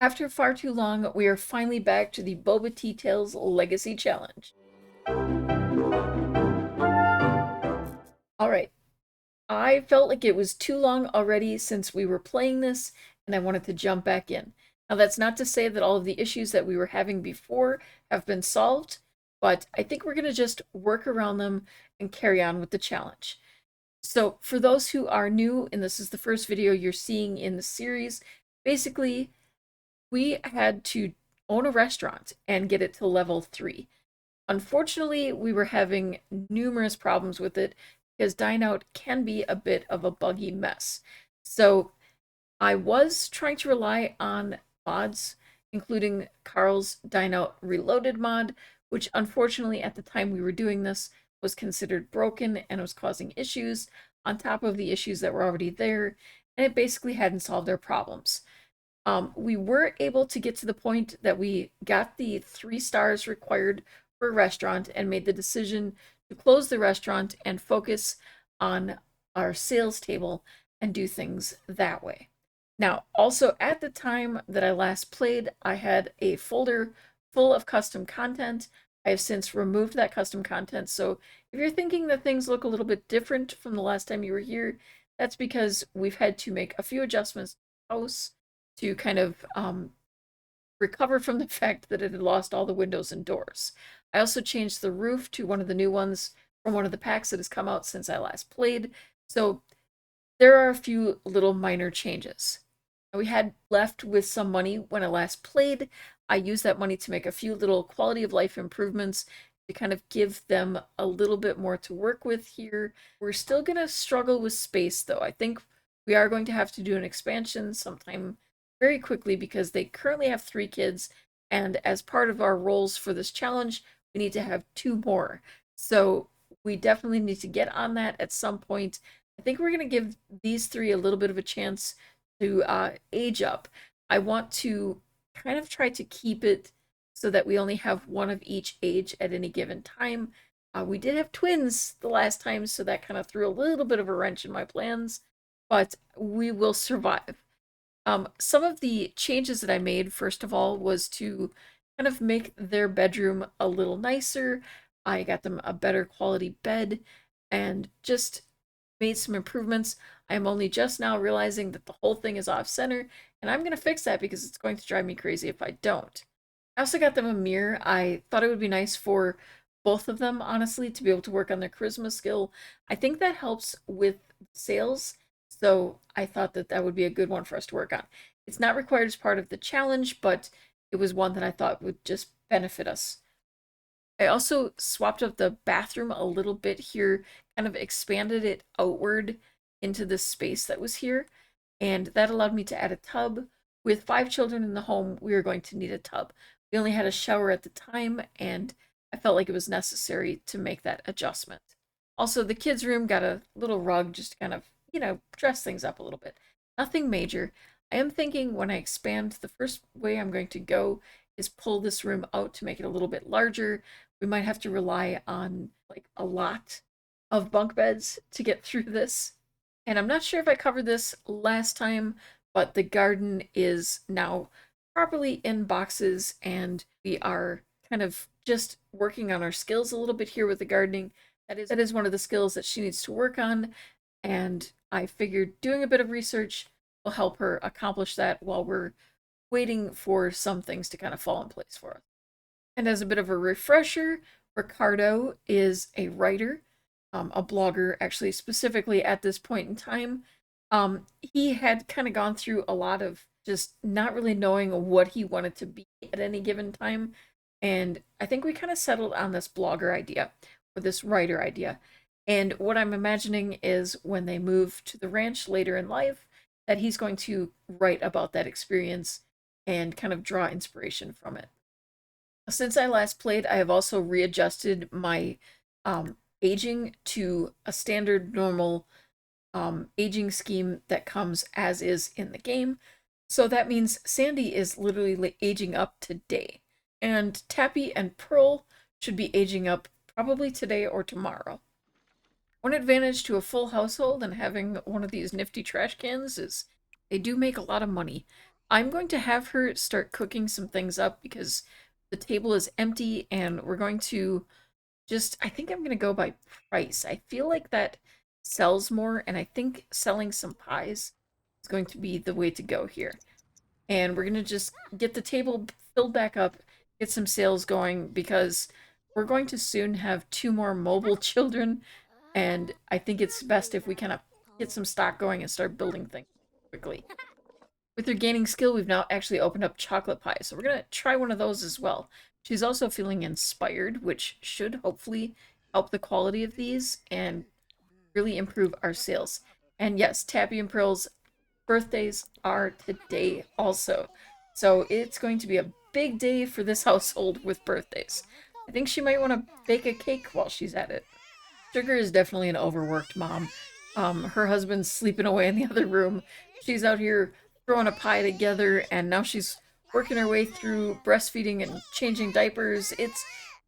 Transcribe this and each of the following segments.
After far too long, we are finally back to the Boba Tea Tales Legacy Challenge. Alright, I felt like it was too long already since we were playing this, and I wanted to jump back in. Now, that's not to say that all of the issues that we were having before have been solved, but I think we're going to just work around them and carry on with the challenge. So, for those who are new, and this is the first video you're seeing in the series, basically, we had to own a restaurant and get it to level 3. Unfortunately, we were having numerous problems with it because Dine Out can be a bit of a buggy mess. So I was trying to rely on mods, including Carl's Dine Out Reloaded mod, which unfortunately at the time we were doing this was considered broken and was causing issues on top of the issues that were already there, and it basically hadn't solved their problems. We were able to get to the point that we got the 3 stars required for a restaurant and made the decision to close the restaurant and focus on our sales table and do things that way. Now, also at the time that I last played, I had a folder full of custom content. I have since removed that custom content, so if you're thinking that things look a little bit different from the last time you were here, that's because we've had to make a few adjustments to the house to kind of recover from the fact that it had lost all the windows and doors. I also changed the roof to one of the new ones from one of the packs that has come out since I last played. So there are a few little minor changes. We had left with some money when I last played. I used that money to make a few little quality of life improvements to kind of give them a little bit more to work with here. We're still going to struggle with space though. I think we are going to have to do an expansion sometime very quickly because they currently have 3 kids, and as part of our roles for this challenge, we need to have 2 more. So we definitely need to get on that at some point. I think we're going to give these 3 a little bit of a chance to age up. I want to kind of try to keep it so that we only have one of each age at any given time. We did have twins the last time, so that kind of threw a little bit of a wrench in my plans, but we will survive. Some of the changes that I made, first of all, was to kind of make their bedroom a little nicer. I got them a better quality bed and just made some improvements. I'm only just now realizing that the whole thing is off center, and I'm going to fix that because it's going to drive me crazy if I don't. I also got them a mirror. I thought it would be nice for both of them, honestly, to be able to work on their charisma skill. I think that helps with sales, so I thought that that would be a good one for us to work on. It's not required as part of the challenge, but it was one that I thought would just benefit us. I also swapped up the bathroom a little bit here, kind of expanded it outward into the space that was here, and that allowed me to add a tub. With 5 children in the home, we were going to need a tub. We only had a shower at the time, and I felt like it was necessary to make that adjustment. Also, the kids' room got a little rug just to kind of, dress things up a little bit. Nothing major. I am thinking when I expand, the first way I'm going to go is pull this room out to make it a little bit larger. We might have to rely on like a lot of bunk beds to get through this. And I'm not sure if I covered this last time, but the garden is now properly in boxes, and we are kind of just working on our skills a little bit here with the gardening. That is one of the skills that she needs to work on, and I figured doing a bit of research will help her accomplish that while we're waiting for some things to kind of fall in place for us. And as a bit of a refresher, Ricardo is a writer, a blogger, actually, specifically at this point in time. He had kind of gone through a lot of just not really knowing what he wanted to be at any given time. And I think we kind of settled on this blogger idea or this writer idea. And what I'm imagining is when they move to the ranch later in life, that he's going to write about that experience and kind of draw inspiration from it. Since I last played, I have also readjusted my aging to a standard normal aging scheme that comes as is in the game. So that means Sandy is literally aging up today, and Tappy and Pearl should be aging up probably today or tomorrow. One advantage to a full household and having one of these nifty trash cans is they do make a lot of money. I'm going to have her start cooking some things up because the table is empty and we're going to just, I think I'm going to go by price. I feel like that sells more, and I think selling some pies is going to be the way to go here. And we're going to just get the table filled back up, get some sales going, because we're going to soon have two more mobile children, and I think it's best if we kind of get some stock going and start building things quickly. With her gaining skill, we've now actually opened up chocolate pie, so we're going to try one of those as well. She's also feeling inspired, which should hopefully help the quality of these and really improve our sales. And yes, Tabby and Pearl's birthdays are today also. So it's going to be a big day for this household with birthdays. I think she might want to bake a cake while she's at it. Sugar is definitely an overworked mom. Her husband's sleeping away in the other room. She's out here throwing a pie together, and now she's working her way through breastfeeding and changing diapers. It's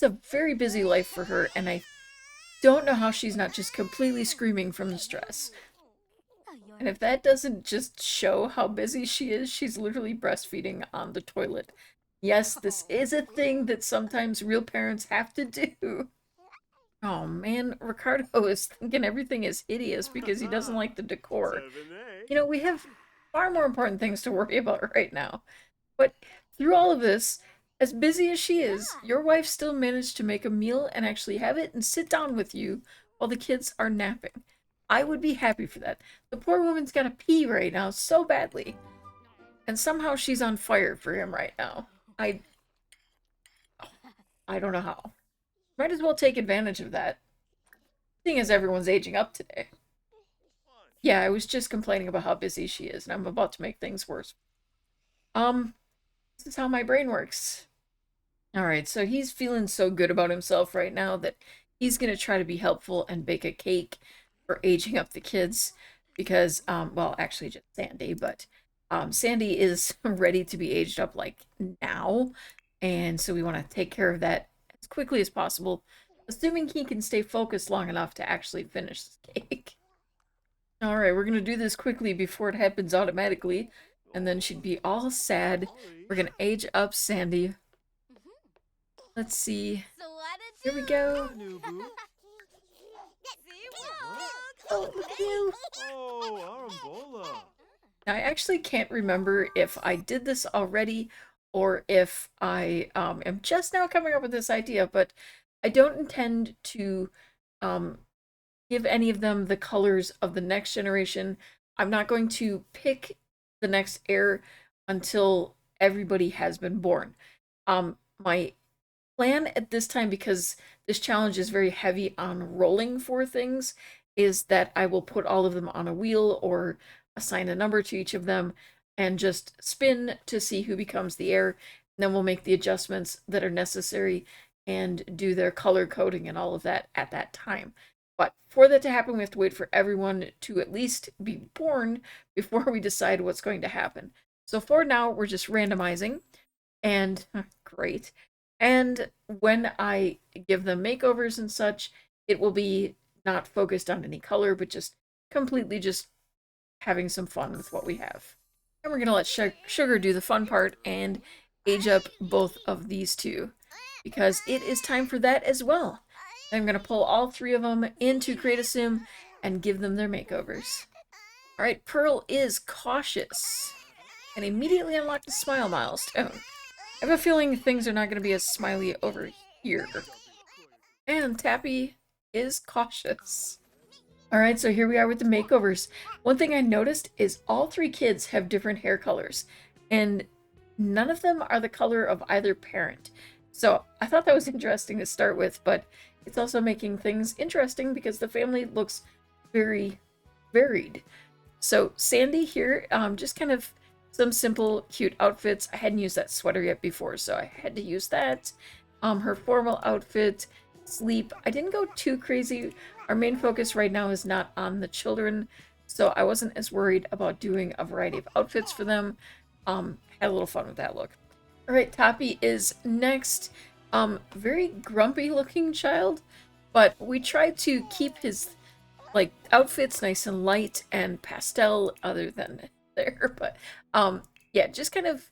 a very busy life for her, and I don't know how she's not just completely screaming from the stress. And if that doesn't just show how busy she is, she's literally breastfeeding on the toilet. Yes, this is a thing that sometimes real parents have to do. Oh man, Ricardo is thinking everything is hideous because he doesn't like the decor. You know, we have far more important things to worry about right now. But through all of this, as busy as she is, your wife still managed to make a meal and actually have it and sit down with you while the kids are napping. I would be happy for that. The poor woman's got to pee right now so badly. And somehow she's on fire for him right now. I don't know how. Might as well take advantage of that. Seeing as everyone's aging up today. Yeah, I was just complaining about how busy she is, and I'm about to make things worse. This is how my brain works. Alright, so he's feeling so good about himself right now that he's gonna try to be helpful and bake a cake for aging up the kids because, well, actually just Sandy, but Sandy is ready to be aged up like now, and so we want to take care of that as quickly as possible, assuming he can stay focused long enough to actually finish this cake. Alright, we're gonna do this quickly before it happens automatically, and then she'd be all sad. We're gonna age up Sandy. Let's see. Here we go. Oh, look at you. Now, I actually can't remember if I did this already or if I am just now coming up with this idea, but I don't intend to um, give any of them the colors of the next generation. I'm not going to pick the next heir until everybody has been born. My plan at this time, because this challenge is very heavy on rolling for things, is that I will put all of them on a wheel or assign a number to each of them and just spin to see who becomes the heir. And then we'll make the adjustments that are necessary and do their color coding and all of that at that time. But for that to happen, we have to wait for everyone to at least be born before we decide what's going to happen. So for now, we're just randomizing, and great. And when I give them makeovers and such, it will be not focused on any color, but just completely just having some fun with what we have. And we're going to let Sugar do the fun part and age up both of these two, because it is time for that as well. And I'm going to pull all three of them into Create a Sim and give them their makeovers. Alright, Pearl is cautious and immediately unlocked the smile milestone. I have a feeling things are not going to be as smiley over here. And Tappy is cautious. Alright, so here we are with the makeovers. One thing I noticed is all three kids have different hair colors, and none of them are the color of either parent. So I thought that was interesting to start with, but it's also making things interesting because the family looks very varied. So Sandy here, just kind of some simple, cute outfits. I hadn't used that sweater yet before, so I had to use that. Her formal outfit, sleep. I didn't go too crazy. Our main focus right now is not on the children, so I wasn't as worried about doing a variety of outfits for them. Had a little fun with that look. Alright, Toppy is next. Very grumpy looking child, but we tried to keep his outfits nice and light and pastel other than there, but yeah, just kind of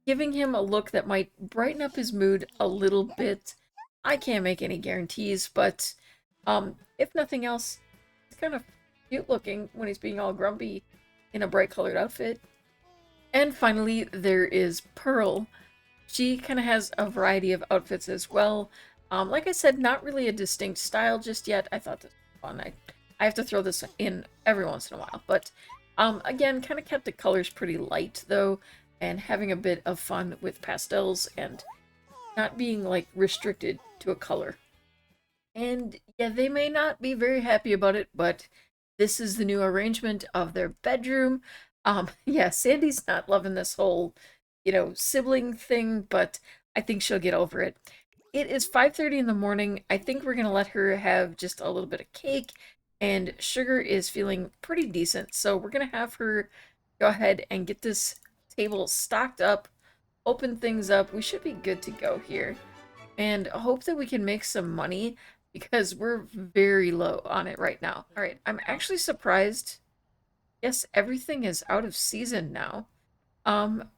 giving him a look that might brighten up his mood a little bit. I can't make any guarantees, but if nothing else, it's kind of cute looking when he's being all grumpy in a bright colored outfit. And finally, there is Pearl. She kind of has a variety of outfits as well. Like I said, not really a distinct style just yet. I thought this was fun. I have to throw this in every once in a while. But again, kind of kept the colors pretty light though, and having a bit of fun with pastels and not being like restricted to a color. And yeah, they may not be very happy about it, but this is the new arrangement of their bedroom. Yeah, Sandy's not loving this whole, sibling thing, but I think she'll get over it. It is 5:30 in the morning. I think we're gonna let her have just a little bit of cake, and Sugar is feeling pretty decent, so we're gonna have her go ahead and get this table stocked up, open things up. We should be good to go here and hope that we can make some money because we're very low on it right now. All right, I'm actually surprised. Yes, everything is out of season now.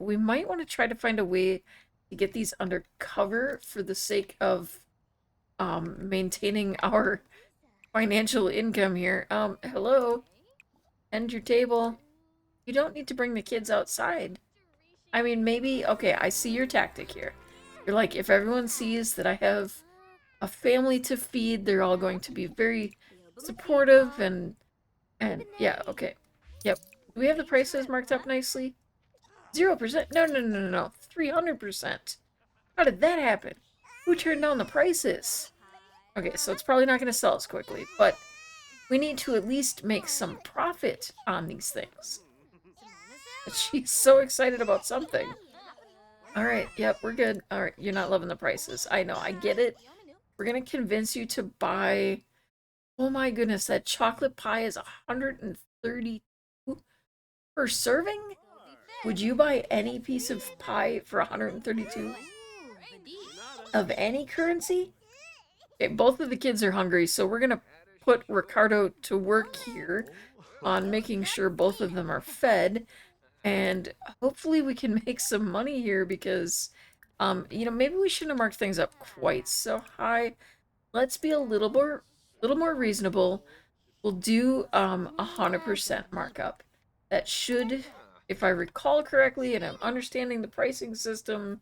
We might want to try to find a way to get these under cover for the sake of maintaining our financial income here. Hello, end your table. You don't need to bring the kids outside. I mean, maybe, okay, I see your tactic here. You're like, if everyone sees that I have a family to feed, they're all going to be very supportive and yeah, okay. Yep. Do we have the prices marked up nicely? 0%? No, no, no, no, no. 300%. How did that happen? Who turned down the prices? Okay, so it's probably not going to sell as quickly, but we need to at least make some profit on these things. She's so excited about something. Alright, yep, we're good. Alright, you're not loving the prices. I know, I get it. We're gonna convince you to buy... Oh my goodness, that chocolate pie is 132 per serving? Would you buy any piece of pie for 132? Of any currency? Okay, both of the kids are hungry, so we're gonna put Ricardo to work here on making sure both of them are fed. And hopefully we can make some money here because, maybe we shouldn't have marked things up quite so high. Let's be a little more reasonable. We'll do 100% markup. That should, if I recall correctly and I'm understanding the pricing system,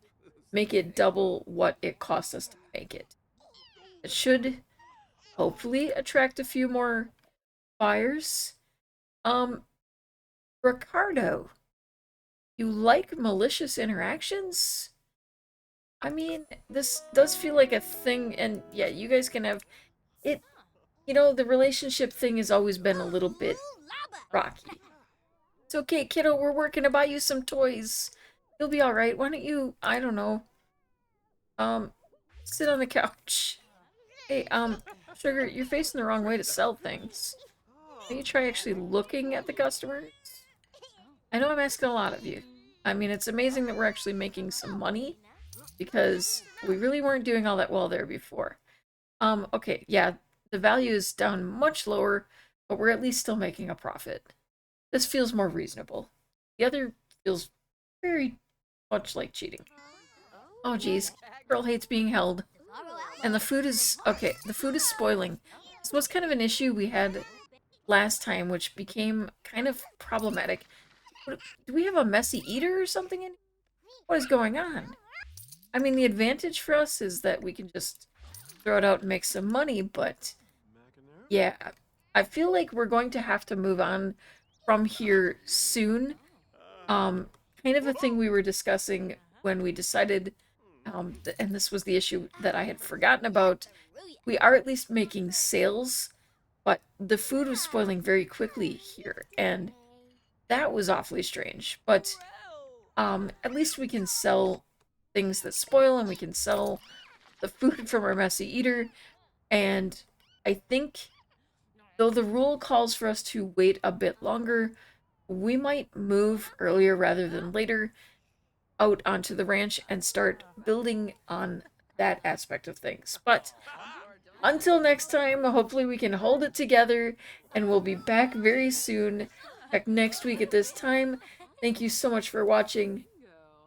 make it double what it cost us to make it. It should hopefully attract a few more buyers. Ricardo, you like malicious interactions? I mean, this does feel like a thing, and yeah, you guys can have it. The relationship thing has always been a little bit rocky. It's okay, kiddo, we're working to buy you some toys. You'll be alright. Why don't you, I don't know, sit on the couch. Hey, Sugar, you're facing the wrong way to sell things. Can you try actually looking at the customers? I know I'm asking a lot of you. I mean, it's amazing that we're actually making some money because we really weren't doing all that well there before. Okay, yeah, the value is down much lower, but we're at least still making a profit. This feels more reasonable. The other feels very much like cheating. Oh geez, girl hates being held. And the food is, okay, the food is spoiling. This was kind of an issue we had last time, which became kind of problematic. Do we have a messy eater or something in? What is going on? I mean, the advantage for us is that we can just throw it out and make some money, but yeah, I feel like we're going to have to move on from here soon. Kind of a thing we were discussing when we decided, and this was the issue that I had forgotten about. We are at least making sales, but the food was spoiling very quickly here, and that was awfully strange. But at least we can sell things that spoil, and we can sell the food from our messy eater. And I think, though the rule calls for us to wait a bit longer, we might move earlier rather than later out onto the ranch and start building on that aspect of things. But until next time, hopefully we can hold it together, and we'll be back very soon, back next week at this time. Thank you so much for watching.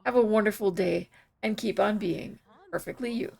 Have a wonderful day and keep on being perfectly you.